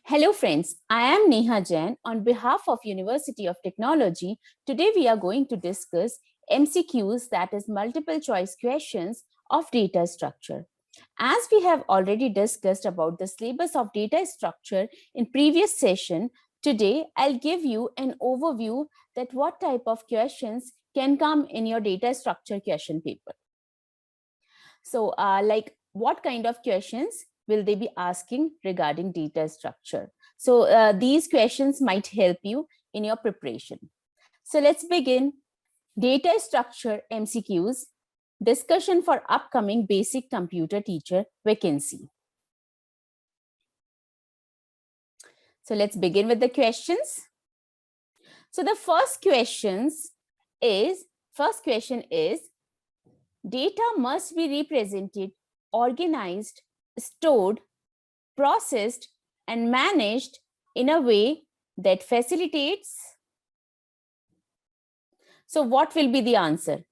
Hello friends, I am Neha Jain on behalf of University of Technology. Today we are going to discuss MCQs, that is multiple choice questions of data structure. As we have already discussed about the syllabus of data structure in previous session, today I'll give you an overview that what type of questions can come in your data structure question paper. So like what kind of questions will they be asking regarding data structure? So these questions might help you in your preparation. So let's begin. Data structure MCQs, discussion for upcoming basic computer teacher vacancy. So let's begin with the questions. So the first question is, data must be represented, organized, stored, processed, and managed in a way that facilitates. So what will be the answer?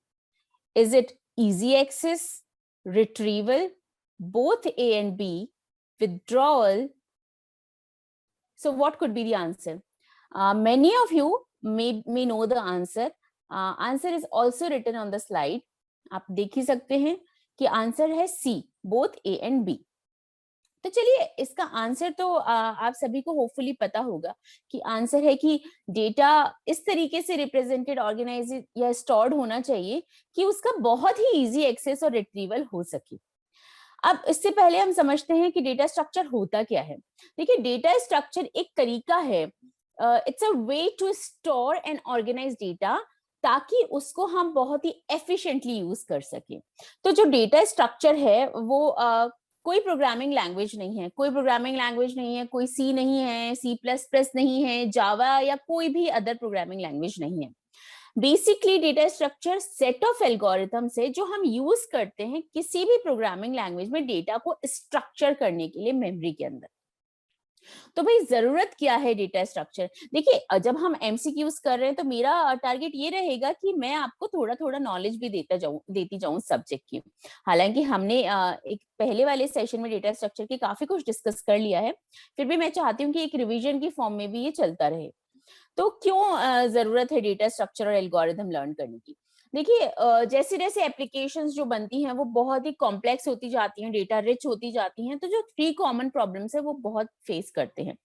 Is it easy access, retrieval, both A and B, withdrawal? So what could be the answer? Many of you may know the answer. Answer is also written on the slide. आप देख ही सकते हैं कि answer है सी, both A and B. तो चलिए इसका answer तो आप सभी को होपफुली पता होगा कि आंसर है कि डेटा इस तरीके से रिप्रेजेंटेड, ऑर्गेनाइज या स्टोर्ड होना चाहिए कि उसका बहुत ही इजी एक्सेस और रिट्रीवल हो सके. अब इससे पहले हम समझते हैं कि डेटा स्ट्रक्चर होता क्या है. देखिए, डेटा स्ट्रक्चर एक तरीका है, it's a way to store and organize data, ताकि उसको हम बहुत ही एफिशिएंटली यूज कर सके. तो जो डेटा स्ट्रक्चर है वो कोई प्रोग्रामिंग लैंग्वेज नहीं है, कोई सी नहीं है, C++ नहीं है, जावा या कोई भी अदर प्रोग्रामिंग लैंग्वेज नहीं है. Basically data structure set of algorithms है जो हम यूज करते हैं किसी भी प्रोग्रामिंग लैंग्वेज में डेटा को स्ट्रक्चर करने के लिए मेमोरी के अंदर. तो भाई जरूरत क्या है डेटा स्ट्रक्चर? देखिए, जब हम एमसीक्यूज कर रहे हैं तो मेरा टारगेट ये रहेगा कि मैं आपको थोड़ा थोड़ा नॉलेज भी देती जाऊं सब्जेक्ट की. हालांकि हमने एक पहले वाले सेशन में डेटा स्ट्रक्चर की काफी कुछ डिस्कस कर लिया है, फिर भी मैं चाहती हूँ कि एक रिवीजन की फॉर्म में भी ये चलता रहे. तो क्यों जरूरत है डेटा स्ट्रक्चर और एल्गोरिथम लर्न करने की? देखिए, जैसे जैसे एप्लीकेशंस जो बनती हैं वो बहुत ही कॉम्प्लेक्स होती जाती हैं, डेटा रिच होती जाती हैं, तो जो 3 कॉमन प्रॉब्लम्स है वो बहुत फेस करते हैं.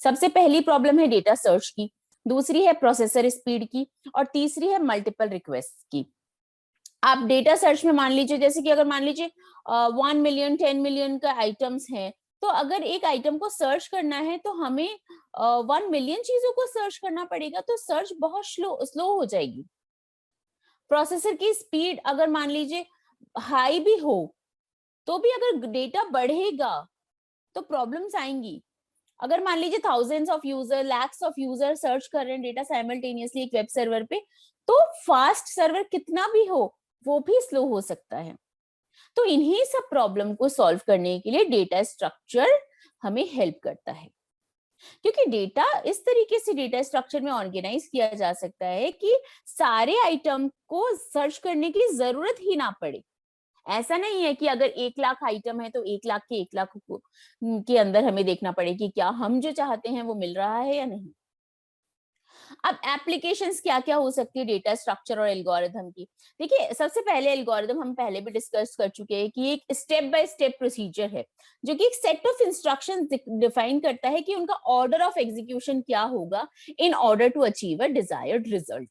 सबसे पहली प्रॉब्लम है डेटा सर्च की, दूसरी है प्रोसेसर स्पीड की, और तीसरी है मल्टीपल रिक्वेस्ट की. आप डेटा सर्च में मान लीजिए, जैसे कि अगर मान लीजिए 1 मिलियन 10 मिलियन का आइटम्स हैं, तो अगर एक आइटम को सर्च करना है तो हमें 1 मिलियन चीजों को सर्च करना पड़ेगा, तो सर्च बहुत स्लो हो जाएगी. प्रोसेसर की स्पीड अगर मान लीजिए हाई भी हो, तो भी अगर डेटा बढ़ेगा तो प्रॉब्लम्स आएंगी. अगर मान लीजिए thousands of user, lakhs of user search कर रहे हैं डेटा साइमल्टेनियसली एक वेब सर्वर पे, तो फास्ट सर्वर कितना भी हो वो भी स्लो हो सकता है. तो इन्हीं सब प्रॉब्लम को सॉल्व करने के लिए डेटा स्ट्रक्चर हमें हेल्प करता है, क्योंकि डेटा इस तरीके से डेटा स्ट्रक्चर में ऑर्गेनाइज किया जा सकता है कि सारे आइटम को सर्च करने की जरूरत ही ना पड़े. ऐसा नहीं है कि अगर 1 लाख आइटम है तो 1 लाख के 1 लाख के अंदर हमें देखना पड़े कि क्या हम जो चाहते हैं वो मिल रहा है या नहीं. अब एप्लीकेशंस क्या क्या हो सकती है डेटा स्ट्रक्चर और एल्गोरिथम की? देखिए, सबसे पहले एल्गोरिथम हम पहले भी डिस्कस कर चुके हैं कि एक स्टेप बाय स्टेप प्रोसीजर है, जो कि एक सेट ऑफ इंस्ट्रक्शंस डिफाइन करता है कि उनका ऑर्डर ऑफ एग्जीक्यूशन क्या होगा in order to achieve a desired result.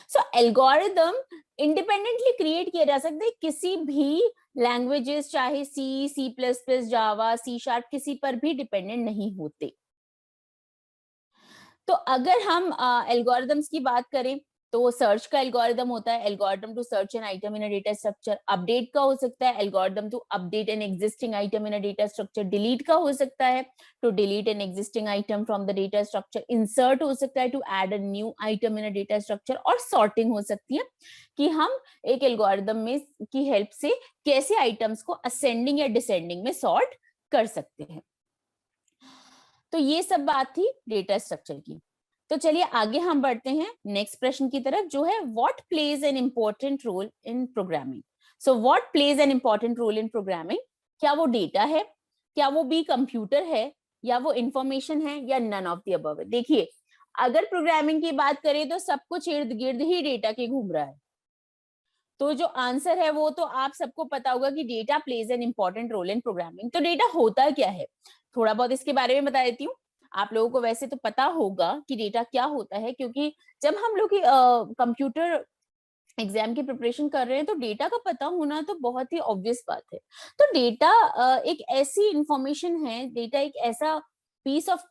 So algorithm independently create किया जा सकता है किसी भी लैंग्वेजेस, चाहे C++, जावा, C#, किसी पर भी डिपेंडेंट नहीं होते. तो अगर हम एल्गोरिथम्स की बात करें तो सर्च का एल्गोरिथम होता है, algorithm to search an item in a data structure. Update का हो सकता है, algorithm to update an existing item in a data structure. Delete का हो सकता है, to delete an existing item from the data structure. Insert हो सकता है, to add a new item in a data structure. और सॉर्टिंग हो सकती है कि हम एक एल्गोरिथम में की हेल्प से कैसे आइटम्स को असेंडिंग या डिसेंडिंग में सॉर्ट कर सकते हैं. तो ये सब बात थी डेटा स्ट्रक्चर की. तो चलिए आगे हम बढ़ते हैं नेक्स्ट प्रश्न की तरफ, जो है what plays an important role in programming. So what plays an important role in programming? क्या वो डेटा है, क्या वो भी कंप्यूटर है, या वो इंफॉर्मेशन है, या नन ऑफ द अबव है। देखिए, अगर प्रोग्रामिंग की बात करें तो सब कुछ इर्द गिर्द ही डेटा के घूम रहा है, तो जो आंसर है वो तो आप सबको पता होगा कि data plays an important role in programming. तो डेटा होता क्या है, थोड़ा बहुत इसके बारे में बता देती हूँ। आप लोगों को वैसे तो पता होगा कि डेटा क्या होता है, क्योंकि जब हम लोग कंप्यूटर एग्जाम की प्रिपरेशन कर रहे हैं तो डेटा का पता होना तो बहुत ही ऑब्वियस बात है। तो डेटा एक ऐसी इंफॉर्मेशन है, डेटा एक ऐसा पीस ऑफ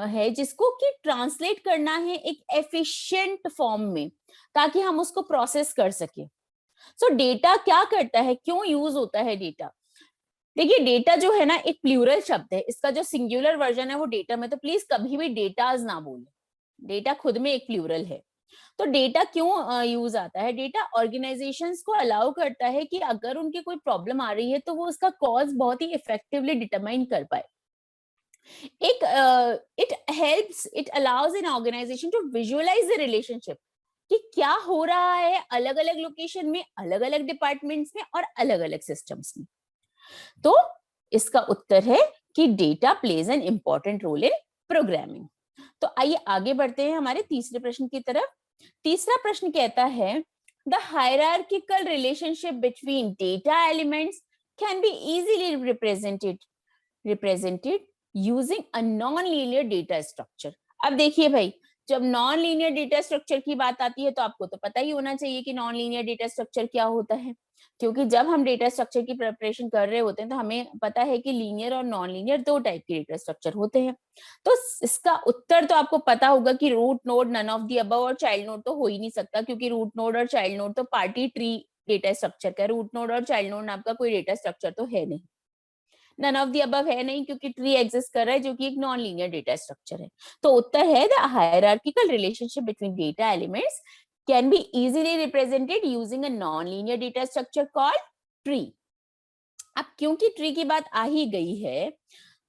है जिसको कि ट्रांसलेट करना है एक एफिशिएंट फॉर्म में, ताकि हम उसको प्रोसेस कर सके। सो डेटा क्या करता है, क्यों यूज होता है डेटा? देखिए, डेटा जो है ना एक प्लूरल शब्द है, इसका जो सिंगुलर वर्जन है वो डेटा में, तो प्लीज कभी भी डेटाज ना बोले, डेटा खुद में एक प्लूरल है। तो डेटा क्यों यूज आता है? डेटा ऑर्गेनाइजेशंस को अलाउ करता है कि अगर उनकी कोई प्रॉब्लम आ रही है तो वो उसका कॉज बहुत ही इफेक्टिवली डिटरमाइन कर पाए। It helps, it allows an organization to visualize the relationship कि क्या हो रहा है अलग अलग लोकेशन में, अलग अलग डिपार्टमेंट्स में और अलग अलग सिस्टम्स में। तो इसका उत्तर है कि data plays an important role in programming. तो आइए आगे बढ़ते हैं हमारे तीसरे प्रश्न की तरफ। तीसरा प्रश्न कहता है, the hierarchical relationship between data elements can be easily represented using a non linear data structure. अब देखिए भाई, जब नॉन लीनियर डेटा स्ट्रक्चर की बात आती है तो आपको तो पता ही होना चाहिए कि नॉन लीनियर डेटा स्ट्रक्चर क्या होता है, क्योंकि जब हम डेटा स्ट्रक्चर की प्रिपरेशन कर रहे होते हैं तो हमें पता है कि लीनियर और नॉन लीनियर दो टाइप के डेटा स्ट्रक्चर होते हैं। तो इसका उत्तर तो आपको पता होगा कि root node, none of the above और चाइल्ड नोड तो हो ही नहीं सकता, क्योंकि रूट नोड और चाइल्ड नोड तो पार्टी ट्री डेटा स्ट्रक्चर का, रूट नोड और चाइल्ड नोड नाम का कोई डेटा स्ट्रक्चर तो है नहीं। नन ऑफ द अबव है नहीं, क्योंकि ट्री एग्जिस्ट कर रहा है जो कि एक नॉन लीनियर डेटा स्ट्रक्चर है। तो उत्तर है, the hierarchical relationship between data elements can be easily represented using a non linear data structure called tree. अब क्योंकि ट्री की बात आ ही गई है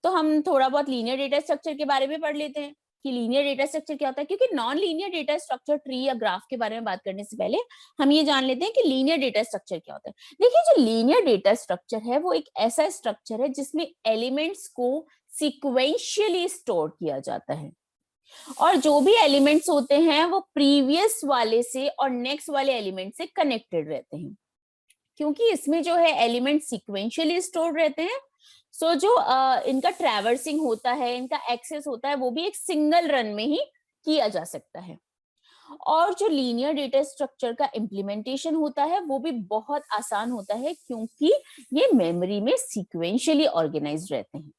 तो हम थोड़ा बहुत लीनियर डेटा स्ट्रक्चर के बारे में पढ़ लेते हैं कि लीनियर डेटा स्ट्रक्चर क्या होता है, क्योंकि non linear data structure tree या ग्राफ के बारे में बात करने से पहले हम ये जान लेते हैं कि लीनियर डेटा स्ट्रक्चर क्या होता है। देखिए, जो लीनियर डेटा स्ट्रक्चर है वो एक ऐसा स्ट्रक्चर है जिसमें एलिमेंट्स को सीक्वेंशियली स्टोर किया जाता है, और जो भी एलिमेंट्स होते हैं वो प्रीवियस वाले से और नेक्स्ट वाले एलिमेंट से कनेक्टेड रहते हैं। क्योंकि इसमें जो है एलिमेंट सीक्वेंशियली स्टोर रहते हैं, सो जो इनका ट्रैवर्सिंग होता है, इनका एक्सेस होता है, वो भी एक सिंगल रन में ही किया जा सकता है। और जो लीनियर डेटा स्ट्रक्चर का इम्प्लीमेंटेशन होता है वो भी बहुत आसान होता है, क्योंकि ये मेमोरी में सीक्वेंशियली ऑर्गेनाइज्ड रहते हैं।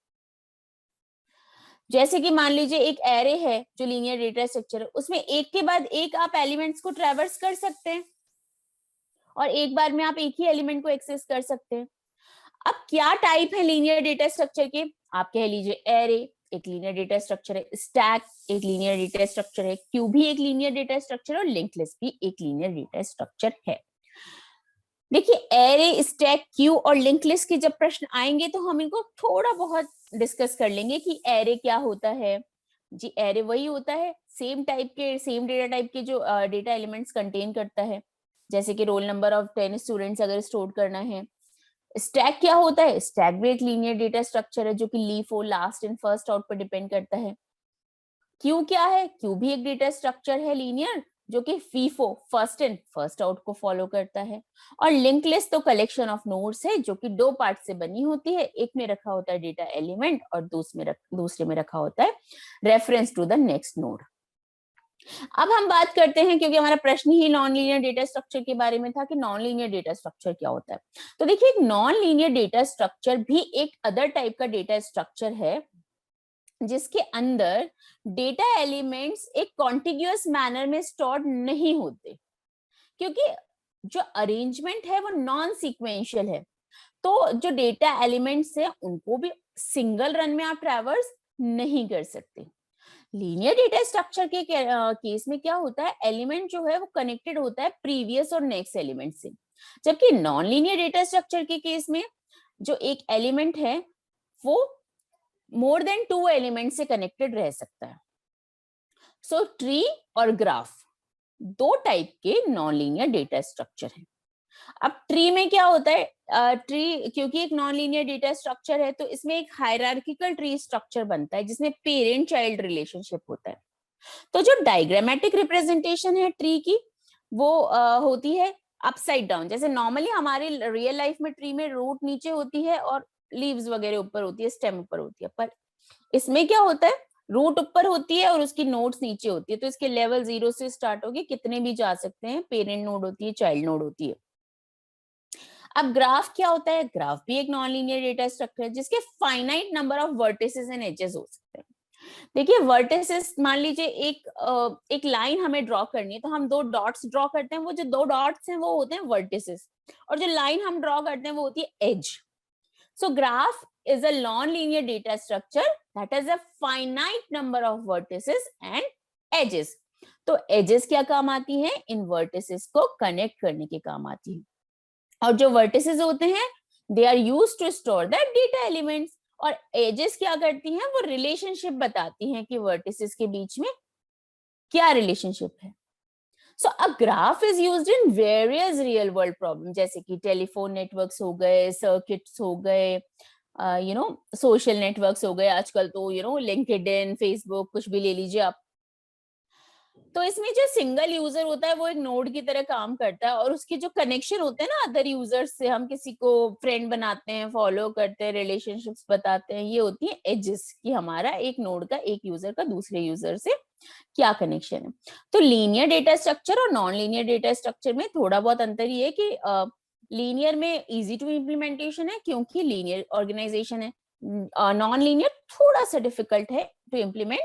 जैसे कि मान लीजिए एक एरे है जो लीनियर डेटा स्ट्रक्चर है, उसमें एक के बाद एक आप एलिमेंट्स को ट्रैवर्स कर सकते हैं और एक बार में आप एक ही एलिमेंट को एक्सेस कर सकते हैं। अब क्या टाइप है लीनियर डेटा स्ट्रक्चर के? आप कह लीजिए एरे एक लीनियर डेटा स्ट्रक्चर है, स्टैक एक लीनियर डेटा स्ट्रक्चर है, क्यू भी एक लीनियर डेटा स्ट्रक्चर है और लिंक्ड लिस्ट भी एक लीनियर डेटा स्ट्रक्चर है। देखिए, एरे, स्टैक, क्यू और लिंक्ड लिस्ट के जब प्रश्न आएंगे तो हम इनको थोड़ा बहुत डिस्कस कर लेंगे कि एरे क्या होता है। जी, एरे वही होता है सेम डेटा टाइप के जो डेटा एलिमेंट्स कंटेन करता है, जैसे कि रोल नंबर ऑफ 10 स्टूडेंट्स अगर स्टोर करना है। स्टैक क्या होता है? स्टैक भी एक लीनियर डेटा स्ट्रक्चर है जो कि लीफ और लास्ट इन फर्स्ट आउट पर डिपेंड करता है। क्यू क्या है? क्यू भी एक डेटा स्ट्रक्चर है लीनियर, जो कि FIFO first in first out को फॉलो करता है। और लिंक लिस्ट तो कलेक्शन ऑफ नोड्स है जो कि दो पार्ट से बनी होती है, एक में रखा होता है डेटा एलिमेंट और दूसरे में रखा होता है reference to the next node. अब हम बात करते हैं, क्योंकि हमारा प्रश्न ही नॉन लीनियर डेटा स्ट्रक्चर के बारे में था कि नॉन लीनियर डेटा स्ट्रक्चर क्या होता है। तो देखिए, एक नॉन लीनियर डेटा स्ट्रक्चर भी एक अदर टाइप का डेटा स्ट्रक्चर है जिसके अंदर डेटा एलिमेंट्स एक कॉन्टिग्यूअस मैनर में स्टोर्ड नहीं होते, क्योंकि जो अरेंजमेंट है वो नॉन सीक्वेंशियल है। तो जो डेटा एलिमेंट्स है उनको भी सिंगल रन में आप ट्रैवर्स नहीं कर सकते। लीनियर डेटा स्ट्रक्चर के केस में क्या होता है, एलिमेंट जो है वो कनेक्टेड होता है प्रीवियस और नेक्स्ट एलिमेंट से, जबकि नॉन लीनियर डेटा स्ट्रक्चर के केस में जो एक एलिमेंट है वो मोर देन 2 एलिमेंट से कनेक्टेड रह सकता है। सो ट्री और ग्राफ दो टाइप के नॉन लीनियर डेटा स्ट्रक्चर हैं। अब ट्री में क्या होता है, ट्री क्योंकि एक नॉन लीनियर डेटा स्ट्रक्चर है तो इसमें एक हायरार्किकल ट्री स्ट्रक्चर बनता है जिसमें पेरेंट चाइल्ड रिलेशनशिप होता है। तो जो डायग्रामेटिक रिप्रेजेंटेशन है ट्री की वो होती है अपसाइड डाउन। जैसे नॉर्मली हमारे रियल लाइफ में ट्री में रूट नीचे होती है और लीव्स वगैरह ऊपर होती है, स्टेम ऊपर होती है, पर इसमें क्या होता है, रूट ऊपर होती है और उसकी नोड्स नीचे होती है। तो इसके लेवल 0 से स्टार्ट होके कितने भी जा सकते हैं, पेरेंट नोड होती है, चाइल्ड नोड होती है। अब ग्राफ क्या होता है, ग्राफ भी एक नॉन लीनियर डेटा स्ट्रक्चर है जिसके finite number of vertices and edges हो सकते हैं। देखिए वर्टिसेस, मान लीजिए एक लाइन हमें ड्रॉ करनी है तो हम दो डॉट्स ड्रॉ करते हैं, वो जो दो डॉट्स हैं वो होते हैं वर्टिसेस, और जो लाइन हम ड्रॉ करते हैं वो होती है edge. So graph is a non-linear data structure that has a finite number of vertices and edges. तो edges क्या काम आती है, इन vertices को connect करने के काम आती है, और जो vertices होते हैं they are used to store the data elements, और edges क्या करती हैं, वो रिलेशनशिप बताती हैं कि vertices के बीच में क्या रिलेशनशिप है। So a graph is used in various real world problems जैसे कि टेलीफोन नेटवर्क्स हो गए, सर्किट्स हो गए, सोशल नेटवर्क्स हो गए, आजकल तो लिंक्डइन, फेसबुक, कुछ भी ले लीजिए आप। तो इसमें जो सिंगल यूजर होता है वो एक नोड की तरह काम करता है, और उसके जो कनेक्शन होते हैं ना अदर यूजर्स से, हम किसी को फ्रेंड बनाते हैं, फॉलो करते हैं, रिलेशनशिप्स बताते हैं, ये होती है एजेस, कि हमारा एक नोड का, एक यूजर का दूसरे यूजर से क्या कनेक्शन है। तो लीनियर डेटा स्ट्रक्चर और नॉन लीनियर डेटा स्ट्रक्चर में थोड़ा बहुत अंतर ये है कि लीनियर में इजी टू इम्प्लीमेंटेशन है क्योंकि लीनियर ऑर्गेनाइजेशन है, नॉन लीनियर थोड़ा सा डिफिकल्ट है to implement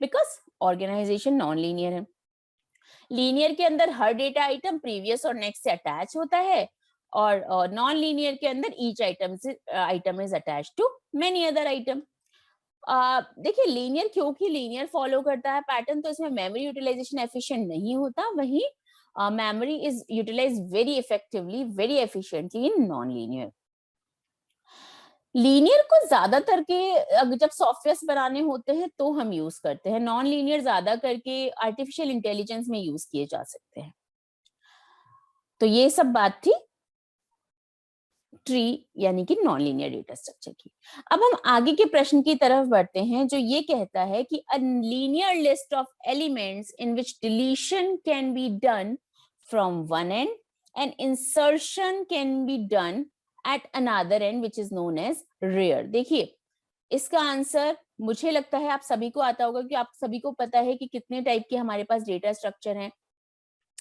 because organization non linear है। लीनियर के अंदर हर डेटा आइटम प्रीवियस और नेक्स्ट से अटैच होता है, और नॉन लीनियर के अंदर each item is attach to many other item. देखिए लीनियर क्योंकि लीनियर फॉलो करता है पैटर्न, तो इसमें मेमोरी यूटिलाइजेशन एफिशिएंट नहीं होता, वहीं memory is utilize very effectively, very efficiently in non linear. Linear को ज्यादातर के जब सॉफ्टवेयर बनाने होते हैं तो हम यूज करते हैं, नॉन लीनियर ज्यादा करके आर्टिफिशियल इंटेलिजेंस में यूज किए जा सकते हैं। तो ये सब बात थी ट्री यानी कि नॉन लीनियर डेटा स्ट्रक्चर की। अब हम आगे के प्रश्न की तरफ बढ़ते हैं जो ये कहता है कि a linear list of elements in which deletion can be done from one end and insertion can be done at another end which is known as rear. देखिए इसका आंसर मुझे लगता है आप सभी को आता होगा कि आप सभी को पता है कि कितने टाइप के हमारे पास डेटा स्ट्रक्चर हैं।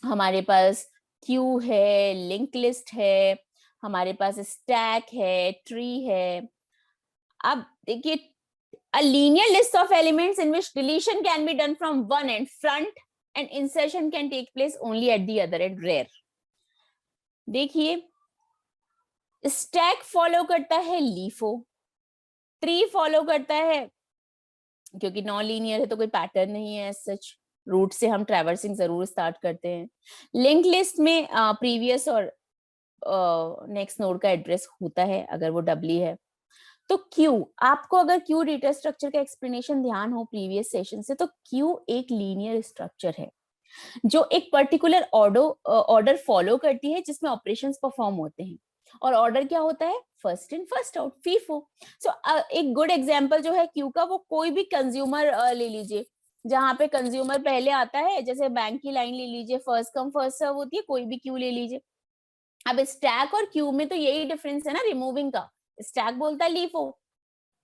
हमारे पास क्यू है, लिंक लिस्ट है, हमारे पास स्टैक है, ट्री है। अब देखिए a linear list of elements in which deletion can be done from one end front and insertion can take place only at the other end rare। देखिए stack follow करता है LIFO, tree follow करता है क्योंकि non linear है तो कोई pattern नहीं है सच, रूट से हम ट्रैवर्सिंग जरूर स्टार्ट करते हैं। लिंक लिस्ट में प्रीवियस और नेक्स्ट नोड का एड्रेस होता है अगर वो डबली है। तो क्यू, आपको अगर क्यू डेटा स्ट्रक्चर का एक्सप्लेनेशन ध्यान हो प्रीवियस सेशन से, तो क्यू एक लीनियर स्ट्रक्चर है जो एक पर्टिकुलर ऑर्डर फॉलो करती है जिसमें ऑपरेशंस परफॉर्म होते हैं, और ऑर्डर क्या होता है, first in first out, FIFO. So एक गुड एग्जांपल जो है क्यू का, वो कोई भी कंज्यूमर ले लीजिए जहां पे कंज्यूमर पहले आता है, जैसे बैंक की लाइन ले लीजिए, फर्स्ट कम फर्स्ट सर्व होती है, कोई भी क्यू ले लीजिए। अब स्टैक और क्यू में तो यही डिफरेंस है ना रिमूविंग का, स्टैक बोलता है लीफो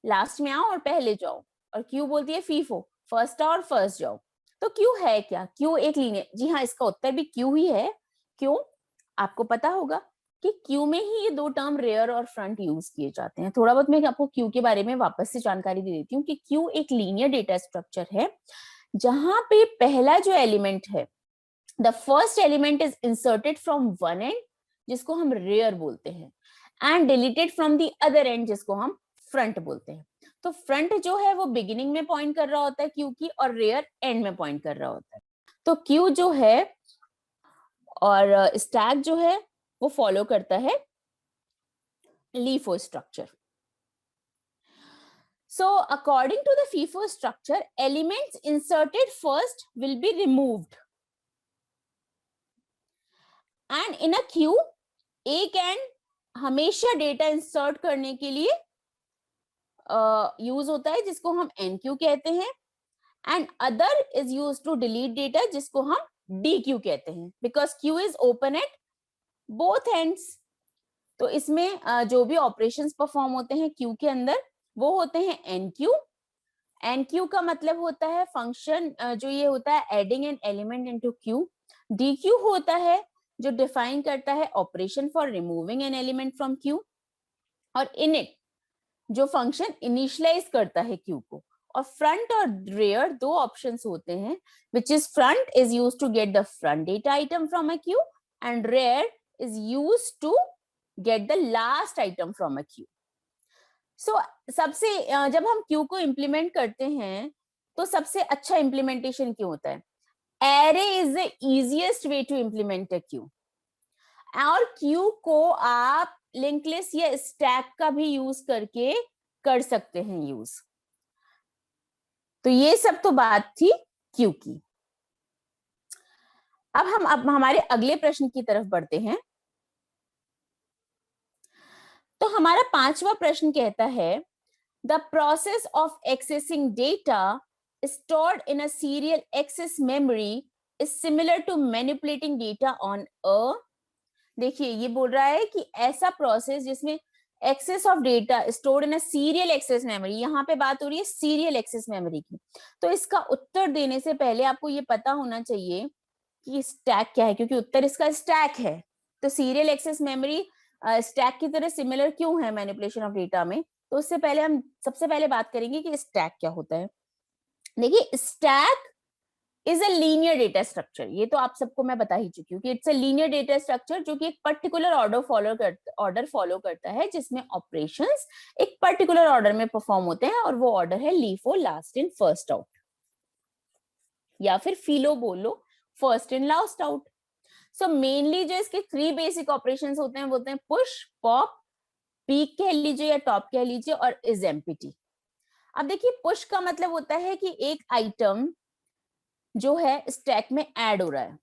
लास्ट में आओ और पहले जाओ, और क्यू बोलती है फीफो फर्स्ट आओ और फर्स्ट जाओ। तो क्यू है क्या, क्यू एक लीनियर, जी हाँ इसका उत्तर भी क्यू ही है। क्यों, आपको पता होगा कि क्यू में ही ये दो टर्म रेयर और फ्रंट यूज किए जाते हैं। थोड़ा बहुत मैं आपको क्यू के बारे में वापस से जानकारी दे देती हूँ कि क्यू एक लीनियर डेटा स्ट्रक्चर है जहां पे पहला जो एलिमेंट है, the first element is inserted from one and जिसको हम रेयर बोलते हैं, and deleted from the other and जिसको हम फ्रंट बोलते हैं। तो फ्रंट जो है वो बिगिनिंग में पॉइंट कर रहा होता है क्यू की, और रेयर एंड में पॉइंट कर रहा होता है। तो क्यू जो है और स्टैक जो है वो फॉलो करता है LIFO structure. So according to the FIFO structure, elements inserted first will be removed, and in a queue एक एंड हमेशा डेटा इंसर्ट करने के लिए यूज होता है, जिसको हम एनक्यू कहते हैं, and other is use to delete data, जिसको हम डीक्यू कहते हैं, because queue is open at both ends. तो इसमें जो भी ऑपरेशंस परफॉर्म होते हैं क्यू के अंदर वो होते हैं एनक्यू। एनक्यू का मतलब होता है फंक्शन जो ये होता है adding an element into queue. Dequeue होता है जो डिफाइन करता है operation for removing an element from queue. और इनिट जो फंक्शन इनिशियलाइज करता है क्यू को। और फ्रंट और रेयर दो ऑप्शंस होते हैं, which is front is used to get the front data item from a queue and rear is used to get the last item from a queue. So सबसे जब हम Q को implement करते हैं तो सबसे अच्छा इम्प्लीमेंटेशन क्यों होता है? Array is the easiest way to implement a queue. और क्यू को आप लिंक लिस्ट या स्टैक का भी यूज करके कर सकते हैं यूज। तो ये सब तो बात थी क्यू की। अब हमारे अगले प्रश्न की तरफ बढ़ते हैं। तो हमारा 5वां प्रश्न कहता है the process of accessing data stored in a serial access memory is similar to manipulating data on a। देखिए ये बोल रहा है कि ऐसा प्रोसेस जिसमें access of data stored in a serial access memory, यहाँ पे बात हो रही है सीरियल एक्सेस मेमोरी की। तो इसका उत्तर देने से पहले आपको ये पता होना चाहिए कि स्टैक क्या है, क्योंकि उत्तर इसका स्टैक है। तो सीरियल एक्सेस मेमोरी स्टैक की तरह सिमिलर क्यों है मैनिपुलेशन ऑफ डेटा में? तो उससे पहले हम सबसे पहले बात करेंगे कि स्टैक क्या होता है। देखिए stack is a linear data structure. ये तो आप सबको मैं बता ही चुकी हूँ कि it's a linear data structure जो कि एक पर्टिकुलर ऑर्डर फॉलो करता है, जिसमें ऑपरेशंस एक पर्टिकुलर ऑर्डर में परफॉर्म होते हैं, और वो ऑर्डर है LIFO, last in first out, या फिर फिलो बोलो, first in last out. So mainly जो इसके 3 बेसिक ऑपरेशंस होते हैं वो होते हैं पुश, पॉप, पीक कह लीजिए या टॉप कह लीजिए, और इज एम्प्टी। अब देखिए पुश का मतलब होता है कि एक आइटम जो है स्टैक में ऐड हो रहा है।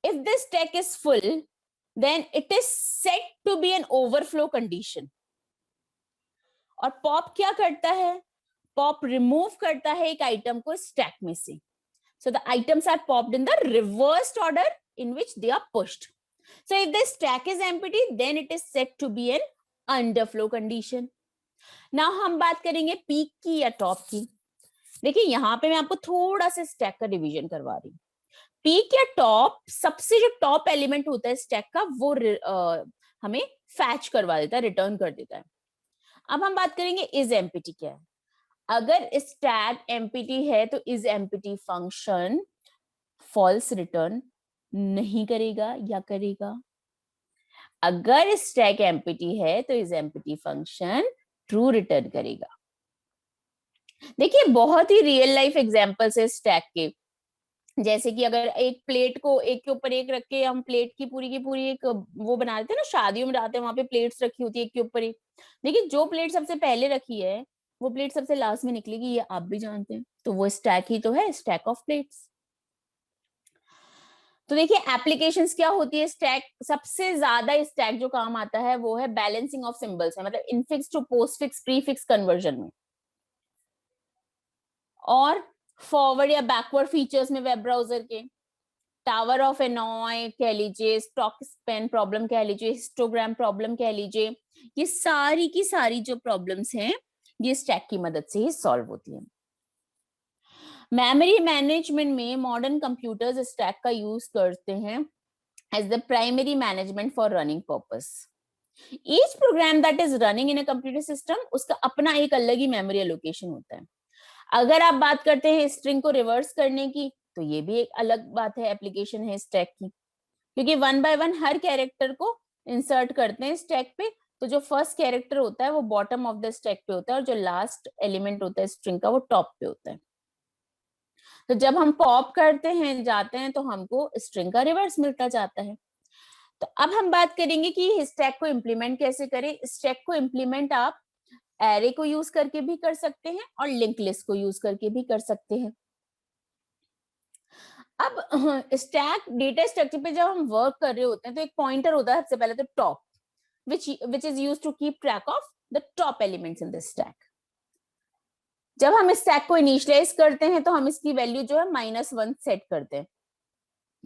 If this stack is full, then it is set to be an overflow condition. और पॉप क्या करता है? पॉप रिमूव करता है एक आइटम को स्टैक में से। So the items are popped in the reversed order in which they are pushed. So if the stack is empty, then it is set to be an underflow condition. Now हम बात करेंगे peak की या top की। देखिए यहाँ पे मैं आपको थोड़ा सा स्टैक का डिवीजन करवा रही हूँ। पीक या टॉप, सबसे जो टॉप एलिमेंट होता है स्टैक का वो हमें फैच करवा देता है, रिटर्न कर देता है। अब हम बात करेंगे इज एम्प्टी क्या है। अगर स्टैक एम्प्टी है तो is empty function false return नहीं करेगा या करेगा। अगर स्टैक एम्प्टी है तो is empty function true return करेगा। देखिए बहुत ही रियल लाइफ एग्जांपल्स है स्टैक के। जैसे कि अगर एक प्लेट को एक के ऊपर एक रख के हम प्लेट की पूरी एक वो बना देते हैं ना, शादियों में डालते हैं, वहां पे प्लेट्स रखी होती है एक के ऊपर एक। देखिए जो प्लेट सबसे पहले रखी है वो प्लेट सबसे लास्ट में निकलेगी, ये आप भी जानते हैं। तो वो स्टैक ही तो है, स्टैक ऑफ प्लेट्स। तो देखिए एप्लीकेशंस क्या होती है स्टैक, सबसे ज्यादा स्टैक जो काम आता है वो है बैलेंसिंग ऑफ सिंबल्स है, मतलब infix to postfix prefix conversion में, और फॉरवर्ड या बैकवर्ड फीचर्स में वेब ब्राउजर के, टावर ऑफ एनॉय कह लीजिए, स्टॉक स्पैन प्रॉब्लम कह लीजिए, हिस्टोग्राम प्रॉब्लम कह लीजिए, ये सारी की सारी जो प्रॉब्लम्स हैं ये स्टैक की मदद से ही सॉल्व होती है। मेमोरी मैनेजमेंट में मॉडर्न कंप्यूटर्स स्टैक का यूज करते हैं as the primary management for running purpose. Each program that is running in a computer system उसका अपना एक अलग ही मेमोरी एलोकेशन होता है। अगर आप बात करते हैं स्ट्रिंग को रिवर्स करने की तो ये भी एक अलग बात है, एप्लीकेशन है स्टैक की, क्योंकि 1 बाय 1 हर कैरेक्टर को इंसर्ट करते हैं स्टैक पे। तो जो फर्स्ट कैरेक्टर होता है वो बॉटम ऑफ द स्टैक पे होता है और जो लास्ट एलिमेंट होता है स्ट्रिंग का वो टॉप पे होता है। तो जब हम पॉप करते हैं जाते हैं तो हमको स्ट्रिंग का रिवर्स मिलता जाता है। तो अब हम बात करेंगे कि स्टैक को इम्प्लीमेंट कैसे करें। स्टैक को इम्प्लीमेंट आप एरे को यूज करके भी कर सकते हैं और लिंक लिस्ट को यूज करके भी कर सकते हैं। अब स्टैक डेटा स्ट्रक्चर पे जब हम वर्क कर रहे होते हैं तो एक पॉइंटर होता है सबसे पहले तो top, which is used to keep track of the top elements in the stack. जब हम स्टैक को इनिशियलाइज करते हैं तो हम इसकी वैल्यू जो है -1 सेट करते हैं।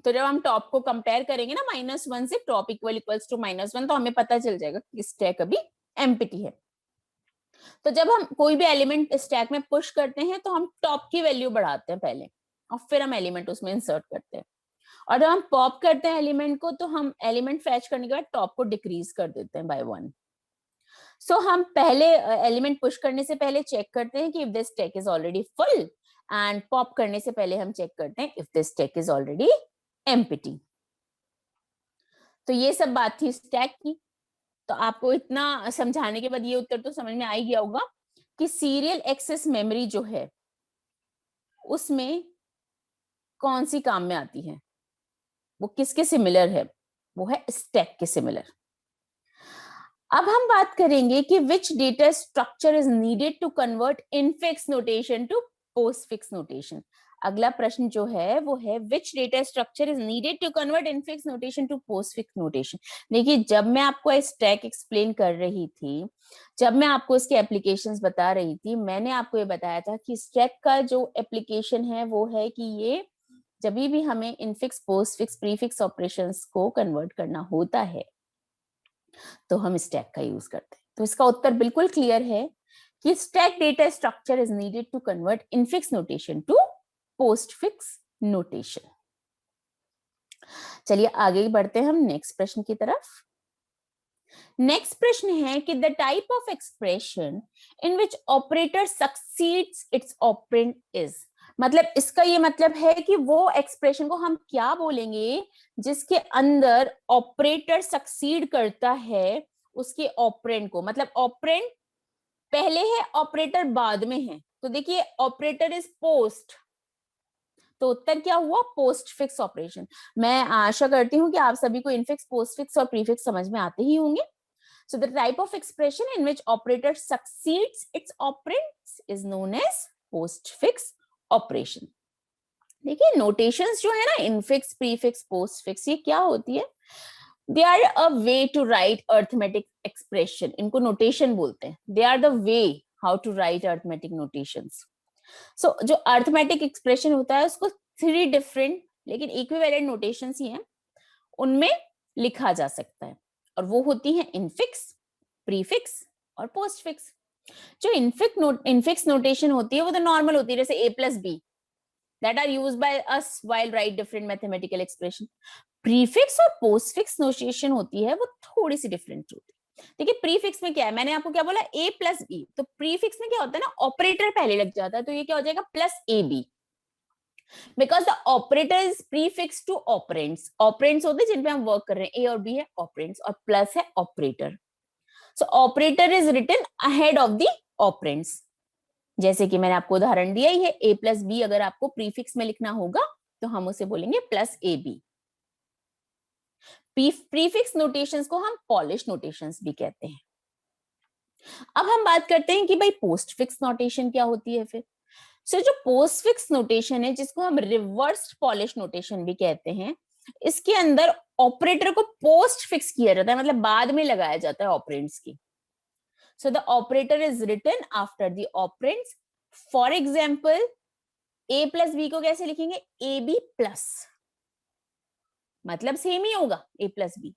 तो जब हम टॉप को कंपेयर करेंगे ना -1 से, टॉप इक्वल्स टू -1, तो हमें पता चल जाएगा कि स्टैक अभी एम्प्टी है। तो जब हम कोई भी एलिमेंट स्टैक में पुश करते हैं तो हम टॉप की वैल्यू बढ़ाते हैं पहले, और फिर हम एलिमेंट उसमें इंसर्ट करते हैं। और जब हम पॉप करते हैं एलिमेंट को तो हम एलिमेंट फैच करने के बाद टॉप को डिक्रीज कर देते हैं बाय 1। सो हम पहले एलिमेंट पुश करने से पहले चेक करते हैं कि if this stack is already full, and pop करने से पहले हम चेक करते हैं if this stack is already empty. तो ये सब बात थी स्टैक की। तो आपको इतना समझाने के बाद ये उत्तर तो समझ में आ ही गया होगा कि सीरियल एक्सेस मेमोरी जो है उसमें कौन सी काम में आती है, वो किसके सिमिलर है, वो है स्टैक के सिमिलर। अब हम बात करेंगे कि which data structure is needed to convert infix notation to postfix notation। अगला प्रश्न जो है वो है which data structure is needed to convert infix notation to postfix notation। देखिए, जब मैं आपको स्टैक एक्सप्लेन कर रही थी, जब मैं आपको इसके एप्लीकेशंस बता रही थी, मैंने आपको ये बताया था कि स्टैक का जो एप्लीकेशन है वो है कि ये जब भी हमें इनफिक्स, पोस्टफिक्स, प्रीफिक्स ऑपरेशंस को कन्वर्ट करना होता है तो हम स्टैक का यूज करते हैं। तो इसका उत्तर बिल्कुल क्लियर है कि stack data structure is needed to convert infix notation to postfix notation. चलिए आगे बढ़ते हैं हम नेक्स्ट प्रश्न की तरफ। नेक्स्ट प्रश्न है कि the type of expression in which operator succeeds it's operand is. मतलब इसका ये मतलब है कि वो एक्सप्रेशन को हम क्या बोलेंगे जिसके अंदर ऑपरेटर सक्सीड करता है उसके ऑपरेंड को। मतलब ऑपरेंड पहले है, ऑपरेटर बाद में है। तो देखिए, ऑपरेटर इज पोस्ट, तो उत्तर क्या हुआ, पोस्ट फिक्स ऑपरेशन। मैं आशा करती हूं कि आप सभी को इनफिक्स, पोस्ट फिक्स और प्रीफिक्स समझ में आते ही होंगे। So the type of expression in which operator succeeds its operands is known as postfix operation। देखिए, नोटेशंस जो है ना, इनफिक्स, प्रीफिक्स, पोस्टफिक्स, ये क्या होती है? They are a way to write arithmetic expression. इनको नोटेशन बोलते हैं। They are the way how to write arithmetic notations. So जो अर्थमेटिक एक्सप्रेशन होता है उसको 3 डिफरेंट लेकिन इक्विवेलेंट नोटेशंस ही हैं, उनमें लिखा जा सकता है, और वो होती है इनफिक्स, प्रीफिक्स और पोस्टफिक्स। जो इनफिक्स नोटेशन होती है वो तो नॉर्मल होती है, जैसे a plus b that are used by us while write different mathematical expression। Prefix और पोस्टफिक्स नोटेशन होती है वो थोड़ी सी डिफरेंट होती है। देखिए, प्रीफिक्स में क्या है, मैंने आपको क्या बोला, a plus b। तो प्रीफिक्स में क्या होता है ना, ऑपरेटर पहले लग जाता है, तो ये क्या हो जाएगा, plus ab, because the operator is prefix to operands। operands होते हैं जिन पे हम वर्क कर रहे हैं, a और b है operands, और प्लस है operator. So operator is written ahead of the operands. जैसे कि मैंने आपको उदाहरण दिया ही है, a प्लस बी अगर आपको प्रीफिक्स में लिखना होगा तो हम उसे बोलेंगे plus A B. Prefix notations को हम पॉलिश नोटेशंस भी कहते हैं। अब हम बात करते हैं कि भाई पोस्टफिक्स नोटेशन क्या होती है फिर। सो जो पोस्टफिक्स नोटेशन है, जिसको हम रिवर्स पॉलिश नोटेशन भी कहते हैं, इसके अंदर ऑपरेटर को पोस्ट फिक्स किया जाता है, मतलब बाद में लगाया जाता है ऑपरेंड्स की। So the operator is written after the operands. For example, a plus B को कैसे लिखेंगे, ए बी प्लस, मतलब सेम ही होगा a प्लस बी,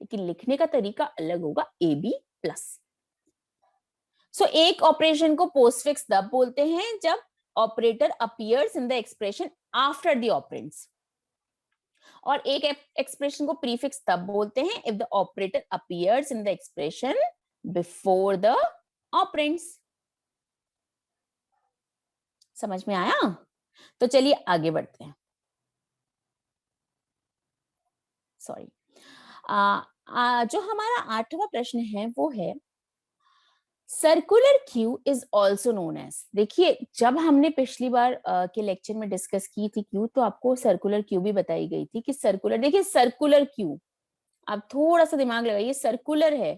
लेकिन लिखने का तरीका अलग होगा, ए बी प्लस। सो एक ऑपरेशन को पोस्टफिक्स तब बोलते हैं जब operator appears in the expression after the operands, और एक एक्सप्रेशन को प्रीफिक्स तब बोलते हैं if the operator appears in the expression before the operands. समझ में आया? तो चलिए आगे बढ़ते हैं। सॉरी, जो हमारा 8वां प्रश्न है वो है circular queue is also known as. देखिए, जब हमने पिछली बार के लेक्चर में डिस्कस की थी क्यू, तो आपको सर्कुलर क्यू भी बताई गई थी कि सर्कुलर, देखिए सर्कुलर क्यू, आप थोड़ा सा दिमाग लगाइए, सर्कुलर है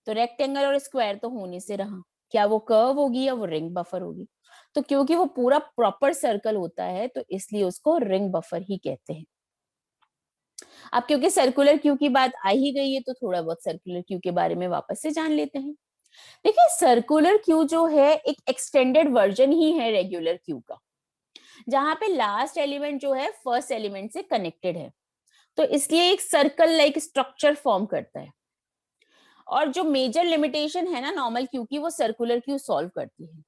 तो रेक्टेंगल और स्क्वायर तो होने से रहा, क्या वो कर्व होगी या वो रिंग बफर होगी? तो क्योंकि वो पूरा प्रॉपर सर्कल होता है तो इसलिए उसको रिंग बफर ही कहते हैं। अब क्योंकि सर्कुलर क्यू की बात आ ही गई है तो थोड़ा बहुत सर्कुलर क्यू के बारे में वापस से जान लेते हैं। देखिए सर्कुलर क्यू जो है एक एक्सटेंडेड वर्जन ही है रेगुलर क्यू का, जहां पे लास्ट एलिमेंट जो है फर्स्ट एलिमेंट से कनेक्टेड है, तो इसलिए एक सर्कल लाइक स्ट्रक्चर फॉर्म करता है। और जो मेजर लिमिटेशन है ना नॉर्मल क्यू की, वो सर्कुलर क्यू सॉल्व करती है,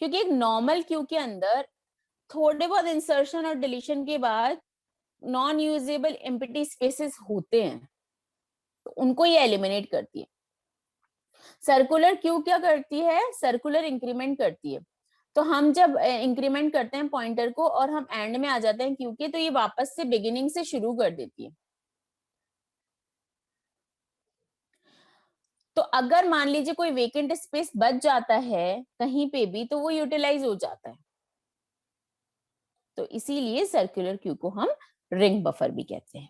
क्योंकि एक नॉर्मल क्यू के अंदर थोड़े बहुत इंसर्शन और डिलीशन के बाद नॉन यूजेबल एम्प्टी स्पेसेस होते हैं, तो उनको ये एलिमिनेट करती है। सर्कुलर क्यू क्या करती है? सर्कुलर इंक्रीमेंट करती है। तो हम जब इंक्रीमेंट करते हैं पॉइंटर को और हम एंड में आ जाते हैं क्यू के, तो ये वापस से बिगिनिंग से शुरू कर देती है। तो अगर मान लीजिए कोई वेकेंट स्पेस बच जाता है कहीं पे भी, तो वो यूटिलाइज हो जाता है। तो इसीलिए सर्कुलर क्यू को हम रिंग बफर भी कहते हैं।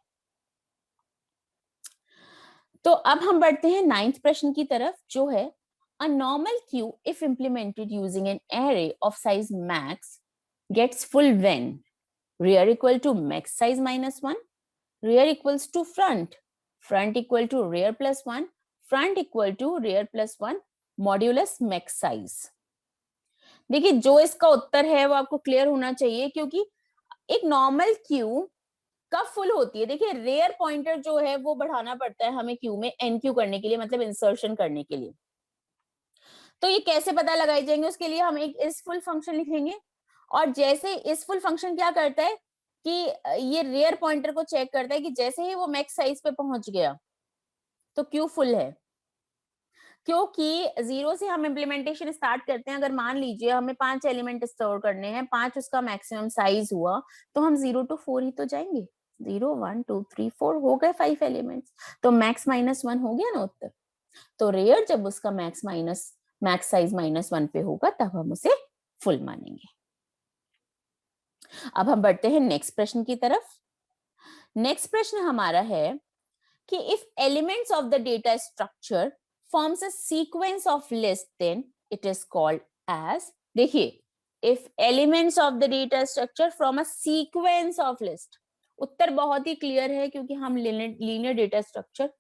तो अब हम बढ़ते हैं 9th प्रश्न की तरफ, जो है a normal queue if implemented using an array of size max gets full when rear equal to max size minus 1, rear equals to front, front equal to rear plus 1, front equal to rear plus 1 modulus max size. देखिए जो इसका उत्तर है वो आपको clear होना चाहिए, क्योंकि एक नॉर्मल क्यू कब फुल होती है? देखिए रेयर पॉइंटर जो है वो बढ़ाना पड़ता है हमें क्यू में एन क्यू करने के लिए, मतलब इंसर्शन करने के लिए। तो ये कैसे पता लगाई जाएंगे? उसके लिए हम एक इस फुल फंक्शन लिखेंगे, और जैसे इस फुल फंक्शन क्या करता है कि ये रेयर पॉइंटर को चेक करता है कि जैसे ही वो मैक्स साइज पे पहुंच गया तो क्यू फुल है। क्योंकि 0 से हम इम्प्लीमेंटेशन स्टार्ट करते हैं, अगर मान लीजिए हमें 5 एलिमेंट स्टोर करने हैं, 5 उसका मैक्सिमम साइज हुआ, तो हम 0 to 4 ही तो जाएंगे। 0 1 2 3 4 हो गए 5 एलिमेंट्स, तो मैक्स माइनस 1 हो गया ना उत्तर। तो रेयर जब उसका मैक्स साइज -1 पे होगा तब हम उसे फुल मानेंगे। अब हम बढ़ते हैं नेक्स्ट प्रश्न की तरफ। नेक्स्ट प्रश्न हमारा है कि if elements of the data structure forms a sequence of list, then it is called as, देखिए if elements of the data structure from a sequence of list, उत्तर बहुत ही क्लियर है क्योंकि हम लीनियर डेटा स्ट्रक्चर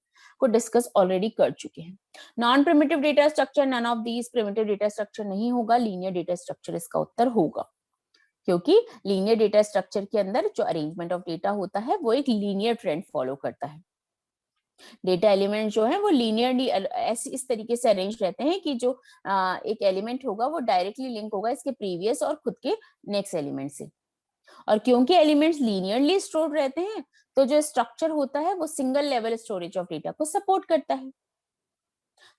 को discuss already कर चुके हैं। Non primitive data structure, none of these primitive data structure नहीं होगा, लीनियर डेटा स्ट्रक्चर इसका उत्तर होगा, क्योंकि लीनियर डेटा स्ट्रक्चर के अंदर जो अरेंजमेंट ऑफ डेटा होता है वो एक लीनियर ट्रेंड फॉलो करता है। डेटा एलिमेंट जो है वो लीनियरली ऐसे इस तरीके से अरेंज रहते हैं कि जो एक एलिमेंट होगा वो डायरेक्टली लिंक होगा इसके प्रीवियस और खुद के नेक्स्ट एलिमेंट से। और क्योंकि एलिमेंट्स लीनियरली स्टोर्ड रहते हैं तो जो स्ट्रक्चर होता है वो single level storage of data को सपोर्ट करता है।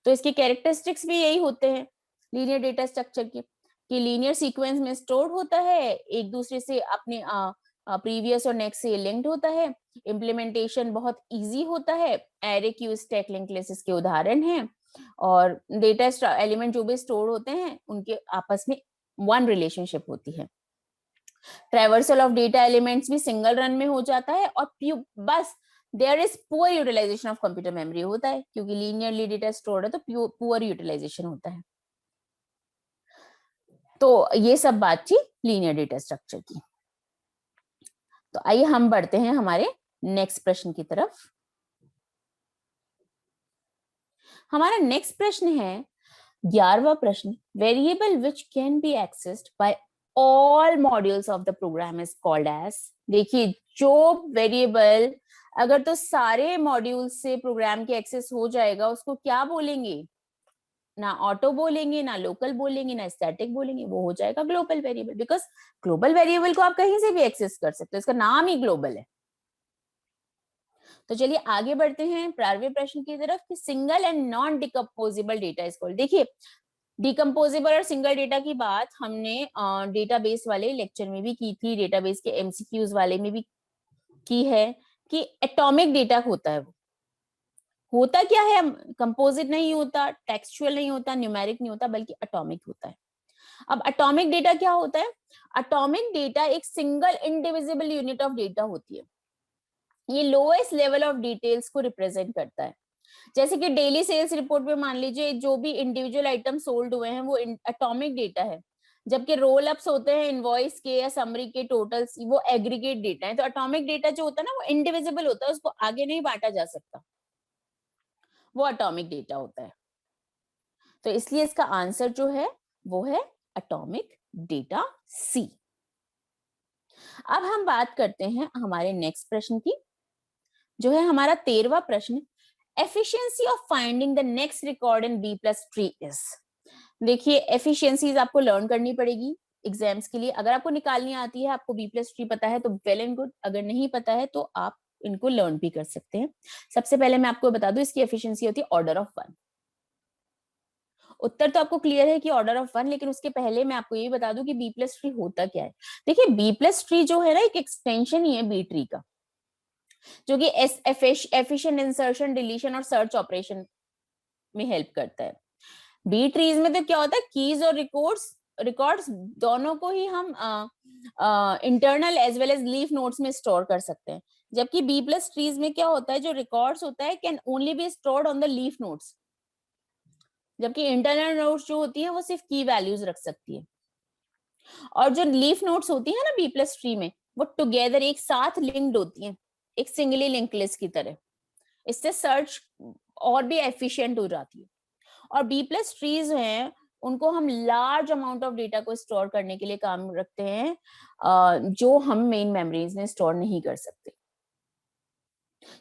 तो इसके कैरेक्टरिस्टिक्स भी यही होते हैं लीनियर डेटा स्ट्रक्चर के, कि लीनियर सीक्वेंस में स्टोर्ड होता है, एक दूसरे से अपने प्रीवियस और नेक्स्ट से लिंक्ड होता है, इम्प्लीमेंटेशन बहुत इजी होता है, array queue stack link list इसके उदाहरण हैं, और डेटा एलिमेंट जो भी स्टोर होते हैं उनके आपस में वन रिलेशनशिप होती है। ट्रैवर्सल ऑफ डेटा एलिमेंट्स भी सिंगल रन में हो जाता है, और बस there is poor utilization of computer memory होता है, क्योंकि लीनियरली डेटा स्टोर्ड है तो पुअर यूटिलाइजेशन होता है। तो ये सब बात थी लीनियर डेटा स्ट्रक्चर की। तो आइए हम बढ़ते हैं हमारे नेक्स्ट प्रश्न की तरफ। हमारा नेक्स्ट प्रश्न है 11वां प्रश्न, variable which can be accessed by all modules of the program is called as. देखिए जो वेरिएबल अगर तो सारे मॉड्यूल से प्रोग्राम के एक्सेस हो जाएगा उसको क्या बोलेंगे? ना ऑटो बोलेंगे, ना लोकल बोलेंगे, ना स्टैटिक बोलेंगे, वो हो जाएगा global variable, because global variable को आप कहीं से भी एक्सेस कर सकते हो, इसका नाम ही ग्लोबल है। तो चलिए आगे बढ़ते हैं 12वें प्रश्न की तरफ कि single and non decomposable data is called. देखिए डिकम्पोजेबल और सिंगल डेटा की बात हमने डेटाबेस वाले लेक्चर में भी की थी, डेटाबेस के एमसीक्यूज वाले में भी की है, कि एटॉमिक डेटा होता है। वो होता क्या है? कंपोजिट नहीं होता, टेक्सचुअल नहीं होता, न्यूमेरिक नहीं होता, बल्कि एटॉमिक होता है। अब एटॉमिक डेटा क्या होता है? एटॉमिक डेटा एक single indivisible unit of data होती है, ये लोएस्ट लेवल ऑफ डिटेल्स को रिप्रेजेंट करता है। जैसे कि डेली सेल्स रिपोर्ट में मान लीजिए जो भी इंडिविजुअल आइटम सोल्ड हुए हैं वो एटॉमिक डेटा है, जबकि रोल अप्स होते हैं इनवॉइस के या समरी के टोटल्स, वो एग्रीगेट डेटा है। तो एटॉमिक डेटा जो होता है ना वो इंडिविजिबल होता है, उसको आगे नहीं बांटा जा सकता, वो एटॉमिक डेटा होता है। तो इसलिए इसका आंसर जो है वो है एटॉमिक डेटा सी। अब हम बात करते हैं हमारे नेक्स्ट प्रश्न की, जो है हमारा 13वां प्रश्न, efficiency of finding the next record in B plus tree is. देखिए एफिशिएंसीज आपको लर्न करनी पड़ेगी एग्जाम्स के लिए। अगर आपको निकालनी आती है, आपको बी प्लस ट्री पता है तो वेल एंड गुड, अगर नहीं पता है तो आप इनको लर्न भी कर सकते हैं। सबसे पहले मैं आपको बता दूं, इसकी एफिशिएंसी होती है ऑर्डर ऑफ 1। उत्तर तो आपको क्लियर है कि ऑर्डर ऑफ 1, लेकिन उसके पहले मैं आपको ये बता दूं कि बी प्लस ट्री होता क्या है। देखिए बी प्लस ट्री जो है ना एक एक्सटेंशन ही है बी ट्री का, जो कि एफिशिएंट इंसर्शन, डिलीशन और सर्च ऑपरेशन में हेल्प करता है। बी ट्रीज में तो क्या होता है, कीज और रिकॉर्ड्स दोनों को ही हम internal as well as leaf nodes में स्टोर कर सकते हैं। जबकि बी प्लस ट्रीज में क्या होता है, जो रिकॉर्ड्स होता है can only be stored on the leaf nodes, जबकि इंटरनल नोड्स जो होती है वो सिर्फ की वैल्यूज रख सकती है। और जो लीफ नोड्स होती है ना बी प्लस ट्री में, वो टुगेदर एक साथ लिंक्ड होती हैं, एक सिंगली लिंक लिस्ट की तरह। इससे सर्च और भी एफिशिएंट हो जाती है। और बी प्लस ट्रीज हैं, उनको हम लार्ज अमाउंट ऑफ डेटा को स्टोर करने के लिए काम रखते हैं, जो हम मेन मेमोरीज में स्टोर नहीं कर सकते।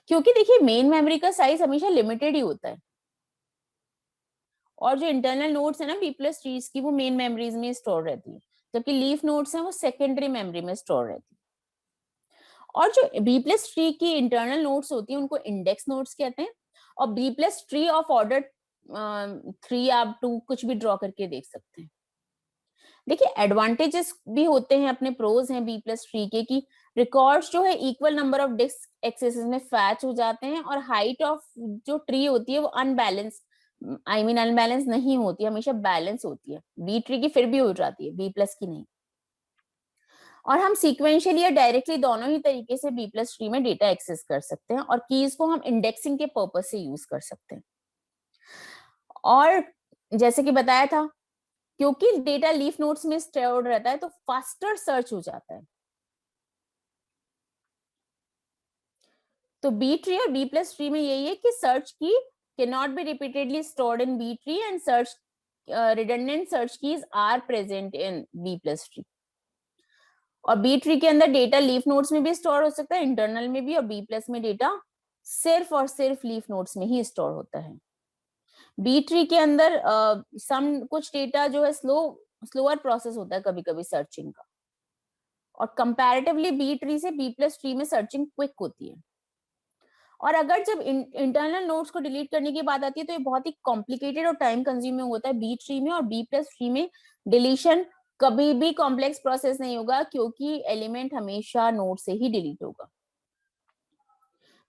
क्योंकि देखिए मेन मेमोरी का साइज हमेशा लिमिटेड ही होता है, और जो इंटरनल नोड्स है ना बी प्लस ट्रीज की, वो मेन मेमोरीज में स्टोर रहती है, जबकि लीफ नोड्स हैं वो सेकेंडरी मेमोरी में स्टोर रहती है। और जो बी प्लस ट्री की इंटरनल नोड्स होती है उनको इंडेक्स नोड्स कहते हैं। और B plus tree of order 3 आप 2 कुछ भी ड्रॉ करके देख सकते हैं। देखिए एडवांटेजेस भी होते हैं, अपने प्रोज हैं बी प्लस ट्री के, कि रिकॉर्ड्स जो है equal number of disk accesses में फैच हो जाते हैं, और हाइट ऑफ जो ट्री होती है वो अनबैलेंस, अनबैलेंस नहीं होती, हमेशा बैलेंस होती है। बी ट्री की फिर भी हो जाती है, बी प्लस की नहीं। और हम सीक्वेंशियली या डायरेक्टली दोनों ही तरीके से बी प्लस ट्री में डेटा एक्सेस कर सकते हैं, और कीज को हम इंडेक्सिंग के पर्पज से यूज कर सकते हैं। और जैसे कि बताया था, क्योंकि डेटा लीफ नोड्स में स्टोर्ड रहता है तो फास्टर सर्च हो जाता है। तो बी ट्री और बी प्लस ट्री में यही है कि search key can not be repeatedly stored in B tree, and search redundant search keys are present in B plus tree. और बी ट्री के अंदर डेटा लीफ नोड्स में भी स्टोर हो सकता है, इंटरनल में भी, और बी प्लस में डेटा सिर्फ और सिर्फ लीफ नोड्स में ही स्टोर होता है। बी ट्री के अंदर सम कुछ डेटा जो है स्लोअर प्रोसेस होता है कभी कभी सर्चिंग का, और कंपैरेटिवली बी ट्री से बी प्लस ट्री में सर्चिंग क्विक होती है। और अगर जब इंटरनल नोड्स को डिलीट करने की बात आती है तो ये बहुत ही कॉम्प्लिकेटेड और टाइम कंज्यूमिंग होता है बी ट्री में। और बी प्लस ट्री में डिलीशन कभी भी कॉम्प्लेक्स प्रोसेस नहीं होगा, क्योंकि एलिमेंट हमेशा नोड से ही डिलीट होगा।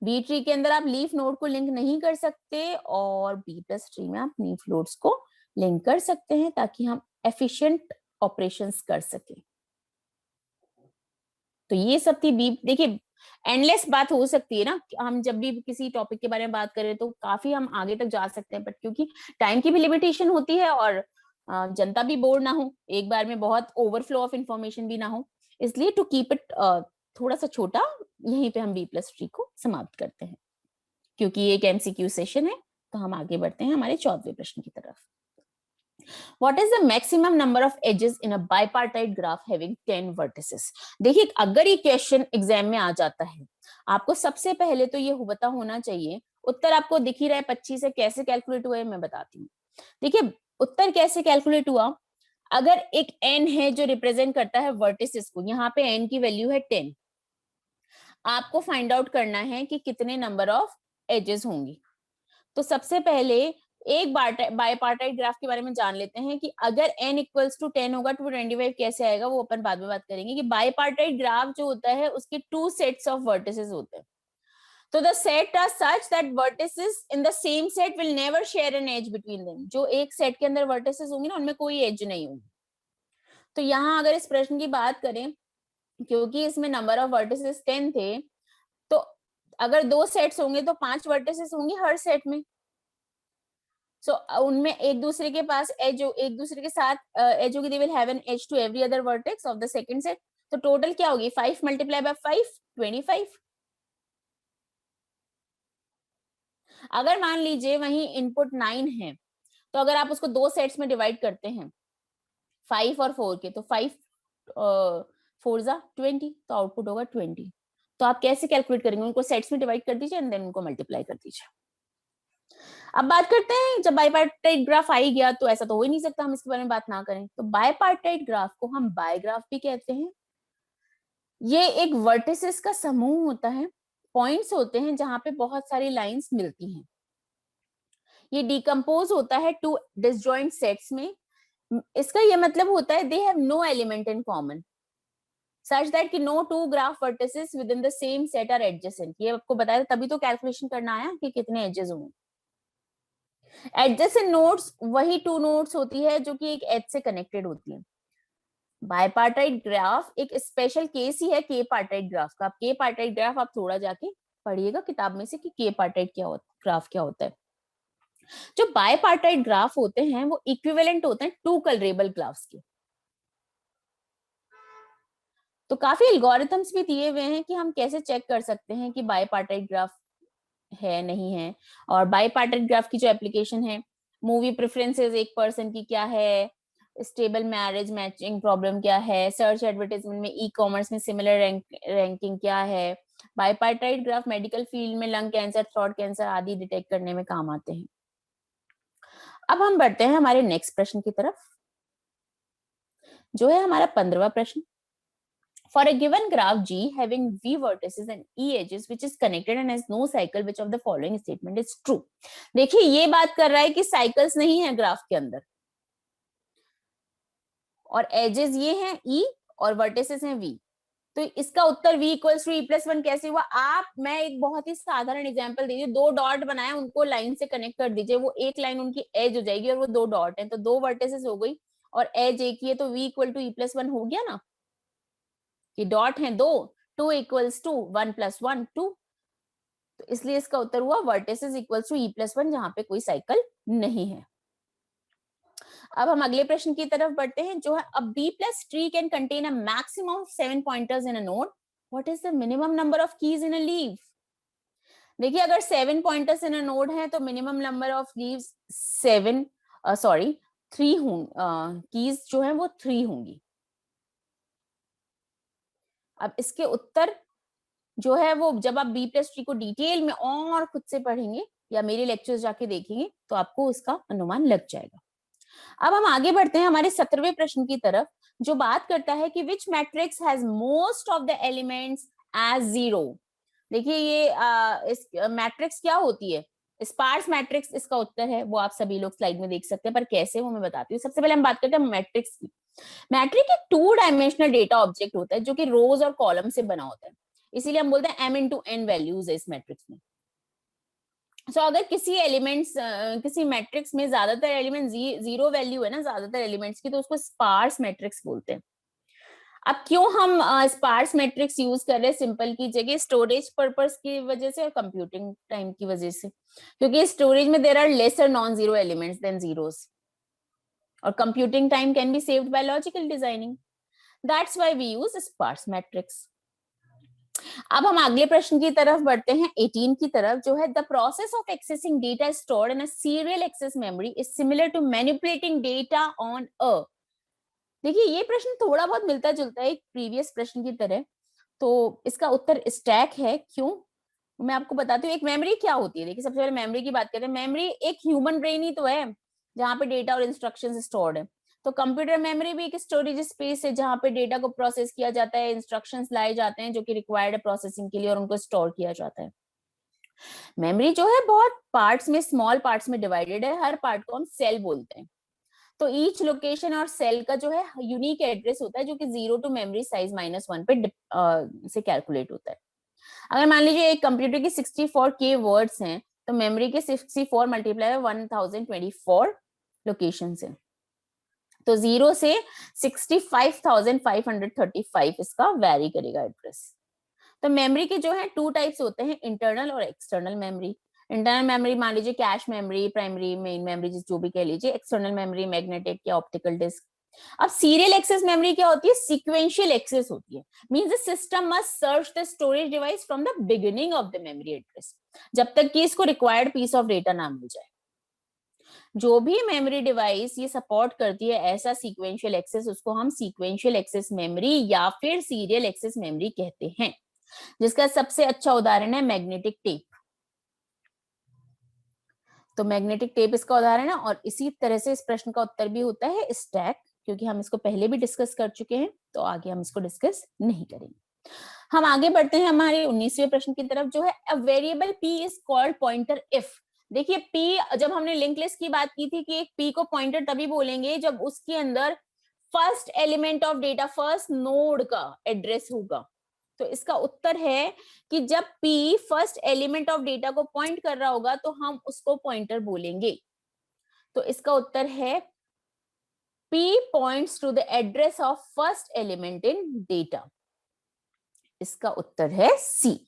बी ट्री के अंदर आप लीफ नोड को लिंक नहीं कर सकते, और बी प्लस ट्री में आप लीफ नोड्स को लिंक कर सकते हैं, ताकि हम एफिशिएंट ऑपरेशंस कर सके। तो ये सब थी बी। देखिए एंडलेस बात हो सकती है ना, हम जब भी किसी टॉपिक के बारे में बात करें तो काफी हम आगे तक जा सकते हैं, बट क्योंकि टाइम की भी लिमिटेशन होती है, और जनता भी बोर ना हो, एक बार में बहुत ओवरफ्लो ऑफ इंफॉर्मेशन भी ना हो, इसलिए टू कीप इट थोड़ा सा छोटा, यहीं पे हम बी प्लस ट्री को समाप्त करते हैं। क्योंकि ये एक एमसीक्यू सेशन है, तो हम आगे बढ़ते हैं हमारे 14वें प्रश्न की तरफ। What is the maximum number of edges in a bipartite graph having 10 vertices? देखिए अगर ये क्वेश्चन एग्जाम में आ जाता है, आपको सबसे पहले तो ये पता होना चाहिए, उत्तर आपको दिख ही रहा है 25 से, कैसे कैलकुलेट हुआ है मैं बताती हूँ। देखिए उत्तर कैसे कैलकुलेट हुआ, अगर एक n है जो रिप्रेजेंट करता है वर्टिसेस को, यहाँ पे n की वैल्यू है 10, आपको फाइंड आउट करना है कि कितने नंबर ऑफ एजेस होंगी। तो सबसे पहले एक बायपार्टाइट ग्राफ के बारे में जान लेते हैं कि अगर n इक्वल्स टू 10 होगा तो 25 कैसे आएगा, वो अपन बाद में बात करेंगे। कि बायपार्टाइट ग्राफ जो होता है उसके 2 सेट्स ऑफ वर्टिसेस होते हैं। तो the set are such that vertices in the same set will never share an edge between them. जो एक सेट के अंदर वर्टिसेस होंगे ना, उनमें कोई एज नहीं होगी। तो यहाँ अगर इस प्रश्न की बात करें, क्योंकि इसमें नंबर ऑफ वर्टिसेस 10 थे, तो अगर 2 सेट्स होंगे तो 5 वर्टिसेस होंगे हर सेट में। सो उनमें एक दूसरे के पास एज, एक दूसरे के साथ एज होगी, they will have an edge to every other vertex of the second set. तो टोटल क्या होगी, 5 मल्टीप्लाई बाय 5, 25। अगर मान लीजिए वही इनपुट 9 है, तो अगर आप उसको दो सेट्स में डिवाइड करते हैं 5 और 4 के, तो 5 4 जा 20, तो आउटपुट होगा 20। तो आप कैसे कैलकुलेट करेंगे, उनको सेट्स में डिवाइड कर दीजिए एंड देन उनको मल्टीप्लाई कर दीजिए। अब बात करते हैं, जब बाईपार्टाइट ग्राफ आ ही गया तो ऐसा तो हो ही नहीं सकता हम इसके बारे में बात ना करें। तो बाईपार्टाइट ग्राफ को हम बाय ग्राफ भी कहते हैं। ये एक वर्टिसेस का समूह होता है, पॉइंट्स होते हैं जहां पे बहुत सारी लाइंस मिलती हैं। ये डिकम्पोज होता है टू डिसजॉइंट सेट्स में। इसका ये मतलब होता है they have no element in common such that कि no two graph vertices within the same set are adjacent। ये आपको बताया, तभी तो कैलकुलेशन करना आया कि कितने एजेस होंगे। एडजेसेंट नोड्स वही टू नोड्स होती है जो कि एक एज से कनेक्टेड होती है। बायपार्टाइट ग्राफ एक स्पेशल केस ही है के पार्टाइट ग्राफ का। के पार्टाइट ग्राफ आप थोड़ा जाके पढ़िएगा किताब में से कि के पार्टाइट ग्राफ क्या होता है। जो बायपार्टाइट ग्राफ होते हैं वो इक्विवेलेंट होते हैं टू कलरेबल ग्राफ्स के। तो काफी एल्गोरिथम्स भी दिए हुए हैं कि हम कैसे चेक कर सकते हैं कि बायपार्टाइट ग्राफ है नहीं है। और बायपार्टाइट ग्राफ की जो एप्लीकेशन है, मूवी प्रेफरेंसेस एक पर्सन की क्या है, स्टेबल मैरिज मैचिंग प्रॉब्लम क्या है, सर्च एडवर्टाइजमेंट में, ई कॉमर्स में सिमिलर रैंकिंग क्या है। बायपार्टाइट ग्राफ मेडिकल फील्ड में लंग कैंसर, थ्रोट कैंसर आदि डिटेक्ट करने में काम आते हैं। अब हम बढ़ते हैं हमारे नेक्स्ट प्रश्न की तरफ, जो है हमारा 15वां प्रश्न। For a given graph G having V vertices and E edges which is connected and has no cycle, which of the following statement is true? देखिए ये बात कर रहा है कि साइकिल्स नहीं है ग्राफ के अंदर, और एजेस ये हैं E और वर्टिसेस हैं V। तो इसका उत्तर V इक्वल्स टू E+1 कैसे हुआ? मैं एक बहुत ही साधारण एग्जांपल दीजिए, दो डॉट बनाए, उनको लाइन से कनेक्ट कर दीजिए, वो एक लाइन उनकी एज हो जाएगी और वो दो डॉट है, तो दो वर्टिसेस हो गई और एज एक ही है, तो V इक्वल टू E+1 हो गया ना। कि डॉट है दो, 2 इक्वल्स टू 1 + 1 2, तो इसलिए इसका उत्तर हुआ वर्टिसेस इक्वल्स टू E+1, जहां पे कोई साइकिल नहीं है। अब हम अगले प्रश्न की तरफ बढ़ते हैं, जो है अ B+ tree can contain a maximum of 7 pointers in a node, what is the minimum number of keys in a leave? देखिए अगर 7 पॉइंटर्स इन अ नोड है तो minimum number of leaves 7 sorry 3 keys जो है वो 3 होंगी। अब इसके उत्तर जो है वो जब आप B+ ट्री को डिटेल में और खुद से पढ़ेंगे या मेरे लेक्चर्स जाके देखेंगे तो आपको इसका अनुमान लग जाएगा। अब हम आगे बढ़ते हैं हमारे 17वें प्रश्न की तरफ, जो बात करता है कि which matrix has most of the elements as 0। देखिए ये इस मैट्रिक्स क्या होती है, स्पार्स मैट्रिक्स इसका उत्तर है, वो आप सभी लोग स्लाइड में देख सकते हैं, पर कैसे वो मैं बताती हूँ। सबसे पहले हम बात करते हैं मैट्रिक्स की। मैट्रिक एक 2 डायमेंशनल डेटा ऑब्जेक्ट होता है जो कि रोज और कॉलम से बना होता है, इसीलिए हम बोलते हैं m×n वैल्यूज है इस मैट्रिक्स में। अगर किसी मैट्रिक्स में ज्यादातर एलिमेंट 0 वैल्यू है ना, ज्यादातर एलिमेंट्स की, तो उसको स्पार्स मैट्रिक्स बोलते हैं। अब क्यों हम स्पार्स मैट्रिक्स यूज कर रहे हैं सिंपल की जगह? स्टोरेज पर्पस की वजह से और कंप्यूटिंग टाइम की वजह से, क्योंकि स्टोरेज में there are lesser non zero elements than zeros, और computing time can be saved by logical designing, that's why we use sparse matrix. अब हम अगले प्रश्न की तरफ बढ़ते हैं, 18 की तरफ, जो है the process of accessing data stored in a serial access memory is similar to manipulating data on a. देखिए ये प्रश्न थोड़ा बहुत मिलता जुलता है एक प्रीवियस प्रश्न की तरह, तो इसका उत्तर स्टैक है। क्यों, मैं आपको बताती हूँ। एक मेमोरी क्या होती है, देखिए सबसे पहले मेमोरी की बात करते हैं। मेमोरी एक ह्यूमन ब्रेन ही तो है जहाँ पे डेटा और इंस्ट्रक्शंस स्टोर्ड है। तो कंप्यूटर मेमोरी भी एक स्टोरेज स्पेस है जहाँ पे डेटा को प्रोसेस किया जाता है, इंस्ट्रक्शंस लाए जाते हैं जो कि रिक्वायर्ड है प्रोसेसिंग के लिए, और उनको स्टोर किया जाता है। मेमोरी जो है बहुत पार्ट्स में, स्मॉल पार्ट्स में डिवाइडेड है, हर पार्ट को हम सेल बोलते हैं। तो ईच लोकेशन और सेल का जो है यूनिक एड्रेस होता है, जो कि 0 टू मेमोरी साइज -1 पे से कैलकुलेट होता है। अगर मान लीजिए एक कंप्यूटर की 64K वर्ड्स हैं, तो मेमोरी के 64 मल्टीप्लाई 1024 लोकेशन है, तो 0 से 65,535 इसका वैरी करेगा एड्रेस। तो मेमोरी के जो है 2 टाइप्स होते हैं, इंटरनल और एक्सटर्नल मेमोरी। इंटरनल मेमोरी मान लीजिए cache memory, primary main memory, जो भी कह लीजिए, एक्सटर्नल मेमोरी मैग्नेटिक या ऑप्टिकल डिस्क। अब सीरियल एक्सेस मेमोरी क्या होती है? सीक्वेंशियल एक्सेस होती है। Means the system must search the storage device from the beginning of the memory address, जब तक कि इसको रिक्वायर्ड पीस ऑफ डेटा ना मिल जाए। जो भी मेमोरी डिवाइस ये सपोर्ट करती है ऐसा सीक्वेंशियल एक्सेस, उसको हम सीक्वेंशियल एक्सेस मेमोरी या फिर सीरियल एक्सेस मेमोरी कहते हैं, जिसका सबसे अच्छा उदाहरण है मैग्नेटिक टेप। तो मैग्नेटिक टेप इसका उदाहरण है। और इसी तरह से इस प्रश्न का उत्तर भी होता है स्टैक, क्योंकि हम इसको पहले भी डिस्कस कर चुके हैं, तो आगे हम इसको डिस्कस नहीं करेंगे। हम आगे बढ़ते हैं हमारे 19वें प्रश्न की तरफ, जो है a variable p is called pointer if. देखिए p, जब हमने लिंक लिस्ट की बात की थी कि एक p को पॉइंटर तभी बोलेंगे जब उसके अंदर first element of data, first node का एड्रेस होगा। तो इसका उत्तर है कि जब p first element of data को पॉइंट कर रहा होगा तो हम उसको पॉइंटर बोलेंगे। तो इसका उत्तर है p points to the address of first element in data. इसका उत्तर है सी।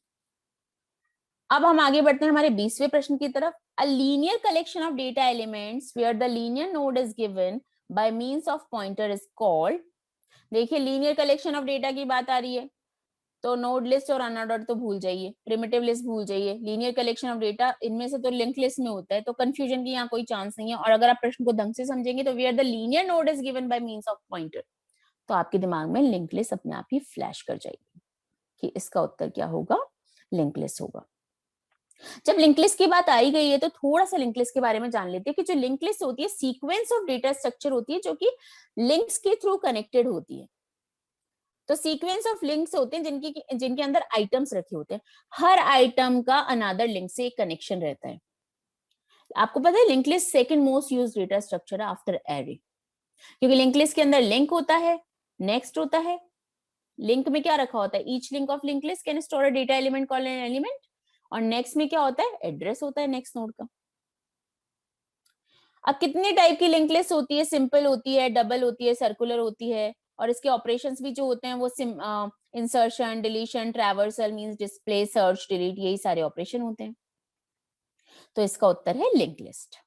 अब हम आगे बढ़ते हैं हमारे 20वें प्रश्न की तरफ। A linear collection of data elements where the linear node is given by means of pointer is called. देखिए लीनियर कलेक्शन ऑफ डेटा की बात आ रही है, तो नोड लिस्ट और अनऑर्डर्ड तो भूल जाइए, प्रिमिटिव लिस्ट भूल जाइए, लीनियर कलेक्शन ऑफ डेटा इनमें से तो लिंक लिस्ट में होता है, तो कंफ्यूजन की यहाँ कोई चांस नहीं है। और अगर आप प्रश्न को ढंग से समझेंगे तो where the linear node is given by means of pointer, तो आपके दिमाग में लिंक लिस्ट अपने आप ही फ्लैश कर जाएगी कि इसका उत्तर क्या होगा, लिंक लिस्ट होगा। जब लिंक लिस्ट की बात आई गई है तो थोड़ा सा लिंक लिस्ट के बारे में जान लेते हैं कि जो लिंक लिस्ट होती है सीक्वेंस ऑफ डेटा स्ट्रक्चर होती है जो कि लिंक्स के थ्रू कनेक्टेड होती है। तो सीक्वेंस ऑफ लिंक्स होते हैं जिनके अंदर आइटम्स रखे होते हैं, हर आइटम का अनदर लिंक से एक कनेक्शन रहता है। आपको पता है link list second most used data structure है आफ्टर एरे, क्योंकि लिंक लिस्ट के अंदर लिंक होता है, नेक्स्ट होता है, लिंक में क्या रखा होता है, each link of link list can store a data element called an element, और नेक्स्ट में क्या होता है, एड्रेस होता है नेक्स्ट नोड का। अब कितने टाइप की लिंक लिस्ट होती है, सिंपल होती है, डबल होती है, सर्कुलर होती है, और इसके ऑपरेशंस भी जो होते हैं वो insertion, deletion, traversal means display, search, delete, यही सारे ऑपरेशन होते हैं। तो इसका उत्तर है लिंक लिस्ट।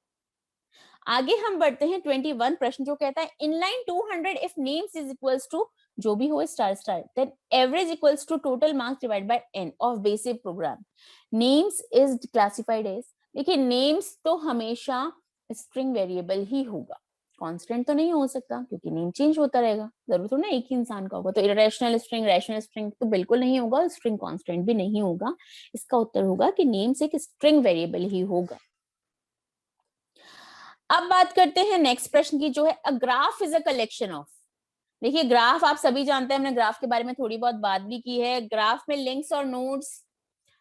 आगे हम बढ़ते हैं 21 प्रश्न, जो कहता है inline 200 if names is equals to, जो भी हो star star, then average equals to total marks divide by n of basic program. Names is classified as, देखिए नेम्स तो हमेशा स्ट्रिंग वेरिएबल ही होगा, कांस्टेंट तो नहीं हो सकता क्योंकि नेम चेंज होता रहेगा, जरूर तो ना एक ही इंसान का होगा। तो इरेशनल स्ट्रिंग, रैशनल स्ट्रिंग तो बिल्कुल नहीं होगा, स्ट्रिंग कांस्टेंट भी नहीं होगा। इसका उत्तर होगा कि नेम्स एक स्ट्रिंग वेरिएबल ही होगा। अब बात करते हैं नेक्स्ट प्रश्न की, जो है a graph is a collection of. देखिए ग्राफ आप सभी जानते हैं, हमने ग्राफ के बारे में थोड़ी बहुत बात भी की है। ग्राफ में लिंक्स और नोड्स,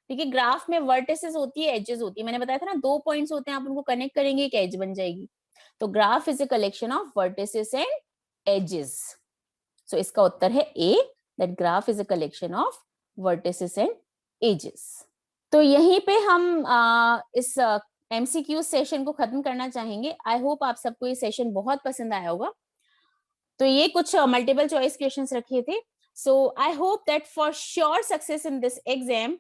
देखिए ग्राफ में वर्टिसेस होती है, एजेस होती है, मैंने बताया था ना 2 पॉइंट्स होते हैं, आप उनको कनेक्ट करेंगे एक एज बन जाएगी। तो graph is a collection of vertices and edges. So इसका उत्तर है A, that graph is a collection of vertices and edges. तो यहीं पे हम इस MCQ सेशन को खत्म करना चाहेंगे। आई होप आप सबको ये सेशन बहुत पसंद आया होगा। तो ये कुछ मल्टीपल चॉइस क्वेश्चंस रखे थे। So I hope that for sure success in this exam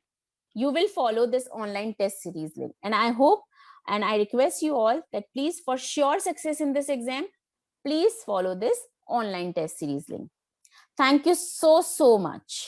you will follow this online test series link, and I hope and I request you all that please, for sure success in this exam, please follow this online test series link. Thank you so much.